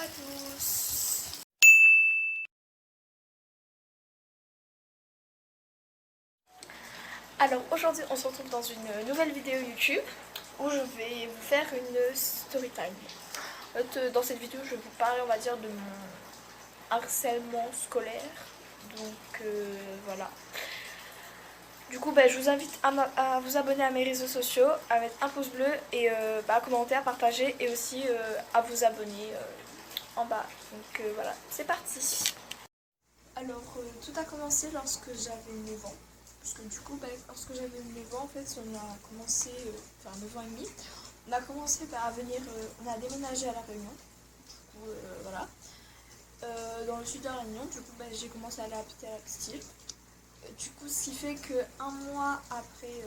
tous. Alors aujourd'hui on se retrouve dans une nouvelle vidéo YouTube où je vais vous faire une story time. En fait, dans cette vidéo je vais vous parler, on va dire, de mon harcèlement scolaire. Donc voilà. Du coup je vous invite à vous abonner à mes réseaux sociaux, à mettre un pouce bleu et à commenter, à partager et aussi à vous abonner en bas. Donc voilà, c'est parti. Alors tout a commencé lorsque j'avais 9 ans. Parce que du coup, lorsque j'avais 9 ans, en fait, on a commencé, enfin 9 ans et demi, on a commencé à venir, on a déménagé à La Réunion. Du coup, voilà. Dans le sud de La Réunion, du coup, j'ai commencé à aller habiter à la Bastille. Du coup, ce qui fait qu'un mois après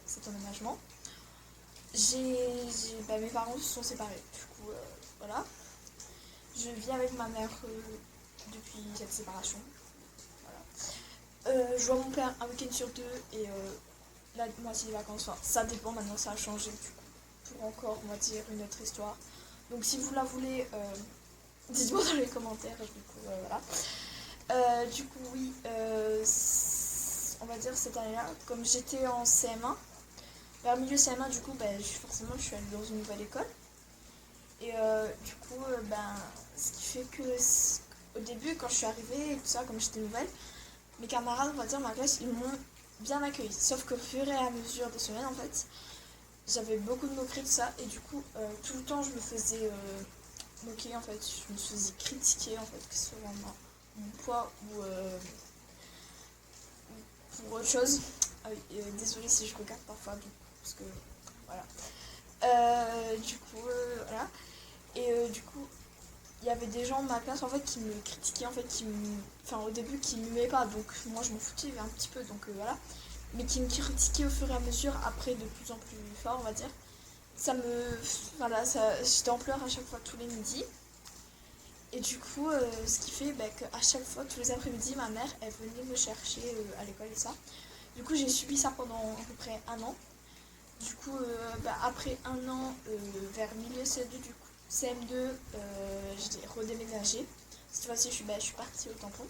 cet emménagement, mes parents se sont séparés. Du coup, voilà. Je vis avec ma mère depuis cette séparation. Je vois mon père un week-end sur deux et la moitié des vacances. Enfin, ça dépend, maintenant ça a changé du coup. Pour encore, on va dire, une autre histoire. Donc si vous la voulez, dites-moi dans les commentaires. Du coup, voilà. Du coup, oui, on va dire cette année-là, comme j'étais en CM1, vers milieu CM1, du coup, forcément, je suis allée dans une nouvelle école. Et du coup, ce qui fait que au début, quand je suis arrivée et tout ça, comme j'étais nouvelle, mes camarades, on va dire, ma classe, ils m'ont bien accueilli. Sauf qu'au fur et à mesure des semaines, en fait, j'avais beaucoup de moqueries de ça. Et du coup, tout le temps, je me faisais moquer, en fait. Je me faisais critiquer, en fait, que ce soit mon poids ou pour autre chose. Ah oui, désolée si je regarde parfois, parce que, voilà. Du coup, voilà. Et du coup, il y avait des gens de ma classe en fait qui me critiquaient, en fait, au début qui m'aimaient pas, donc moi je m'en foutais un petit peu, donc voilà, mais qui me critiquaient au fur et à mesure, après de plus en plus fort, on va dire. J'étais en pleurs à chaque fois tous les midis. Et du coup, ce qui fait qu'à chaque fois, tous les après-midi, ma mère elle venait me chercher à l'école et ça. Du coup, j'ai subi ça pendant à peu près un an. Du coup, après un an, vers milieu CM2, du coup, CM2, j'ai redéménagé. Cette fois-ci, je suis partie au tampon.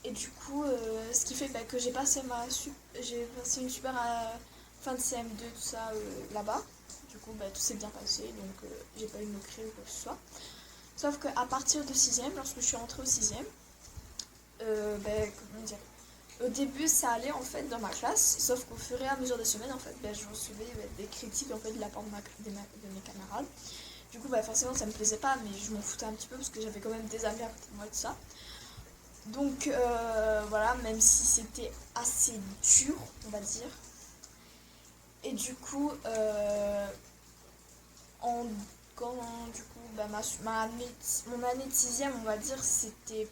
Et du coup, ce qui fait que j'ai passé une super fin de CM2, tout ça, là-bas. Du coup, tout s'est bien passé, donc j'ai pas eu de moquerie ou quoi que ce soit. Sauf qu'à partir de 6ème, lorsque je suis rentrée au 6ème, comment dire, au début, ça allait en fait dans ma classe, sauf qu'au fur et à mesure des semaines, en fait, je recevais des critiques en fait de la part de mes camarades. Du coup, forcément, ça me plaisait pas, mais je m'en foutais un petit peu parce que j'avais quand même des amis à côté de moi et tout ça. Donc voilà, même si c'était assez dur, on va dire. Et du coup, du coup, mon année de 6ème, on va dire, c'était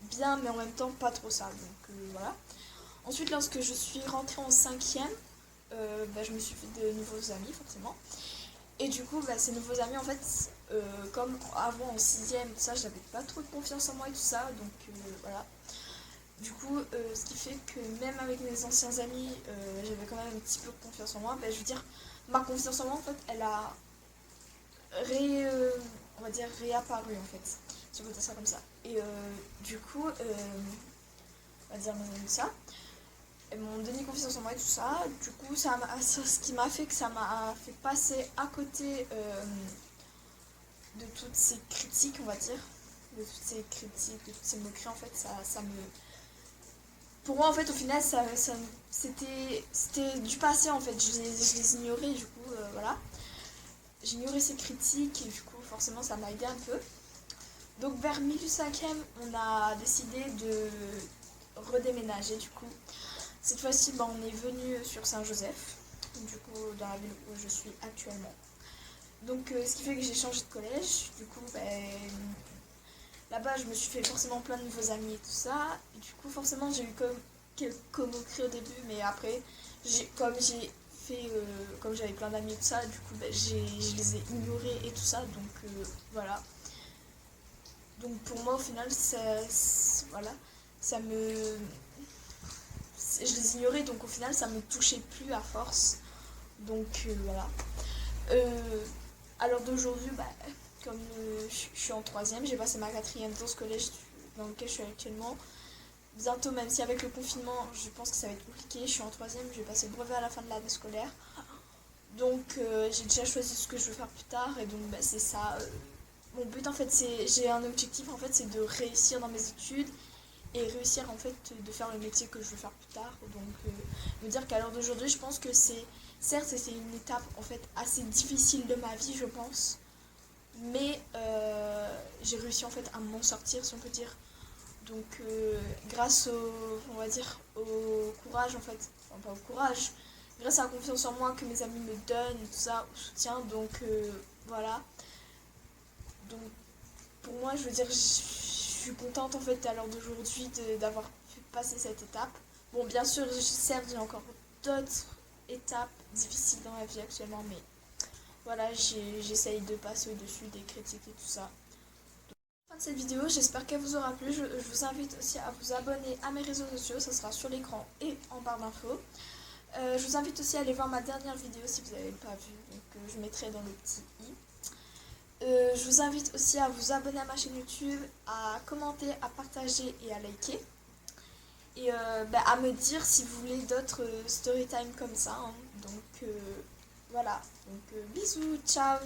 bien, mais en même temps pas trop ça. Donc voilà. Ensuite, lorsque je suis rentrée en 5ème, je me suis fait de nouveaux amis, forcément. Et du coup, ces nouveaux amis, en fait, comme avant en 6ème, tout ça, j'avais pas trop de confiance en moi et tout ça, donc voilà. Du coup, ce qui fait que même avec mes anciens amis, j'avais quand même un petit peu de confiance en moi. Je veux dire, ma confiance en moi, en fait, elle a on va dire réapparu, en fait. Si on peut dire ça comme ça. Et du coup, on va dire mes amis, ça. Elles m'ont donné confiance en moi et tout ça. Du coup, ce qui m'a fait que ça m'a fait passer à côté de toutes ces critiques, on va dire. De toutes ces critiques, de toutes ces moqueries, en fait, ça me... Pour moi, en fait, au final, c'était du passé, en fait. Je les ignorais, du coup, voilà. J'ignorais ces critiques et du coup, forcément, ça m'a aidé un peu. Donc, vers milieu 5ème, on a décidé de redéménager, du coup. Cette fois-ci, on est venu sur Saint-Joseph, du coup, dans la ville où je suis actuellement. Donc, ce qui fait que j'ai changé de collège. Du coup, là-bas, je me suis fait forcément plein de nouveaux amis et tout ça. Et du coup, forcément, j'ai eu comme quelques moqueries au début, mais après, comme j'avais plein d'amis et tout ça, du coup, je les ai ignorés et tout ça. Donc, voilà. Donc, pour moi, au final, voilà, ça me... Je les ignorais, donc au final, ça me touchait plus à force. Donc, voilà. À l'heure d'aujourd'hui, comme je suis en troisième, j'ai passé ma quatrième dans ce collège dans lequel je suis actuellement. Bientôt, même si avec le confinement, je pense que ça va être compliqué, je suis en troisième, je vais passer le brevet à la fin de l'année scolaire. Donc j'ai déjà choisi ce que je veux faire plus tard et donc bah, c'est ça. Mon but en fait, j'ai un objectif en fait, c'est de réussir dans mes études et réussir en fait de faire le métier que je veux faire plus tard. Donc me dire qu'à l'heure d'aujourd'hui, je pense que certes c'est une étape en fait assez difficile de ma vie, je pense, mais j'ai réussi en fait à m'en sortir, si on peut dire. Donc grâce on va dire, au courage en fait, enfin pas au courage, grâce à la confiance en moi que mes amis me donnent, tout ça, au soutien, donc voilà. Donc pour moi, je veux dire, je suis contente en fait à l'heure d'aujourd'hui d'avoir pu passer cette étape. Bon, bien sûr, certes, j'ai encore d'autres étapes difficiles dans ma vie actuellement, mais voilà, j'essaye de passer au-dessus des critiques et tout ça. Fin de cette vidéo, j'espère qu'elle vous aura plu. Je vous invite aussi à vous abonner à mes réseaux sociaux, ça sera sur l'écran et en barre d'infos. Je vous invite aussi à aller voir ma dernière vidéo si vous n'avez pas vu, donc je mettrai dans le petit i. Je vous invite aussi à vous abonner à ma chaîne YouTube, à commenter, à partager et à liker. Et à me dire si vous voulez d'autres story time comme ça. Hein. Donc voilà, donc bisous, ciao.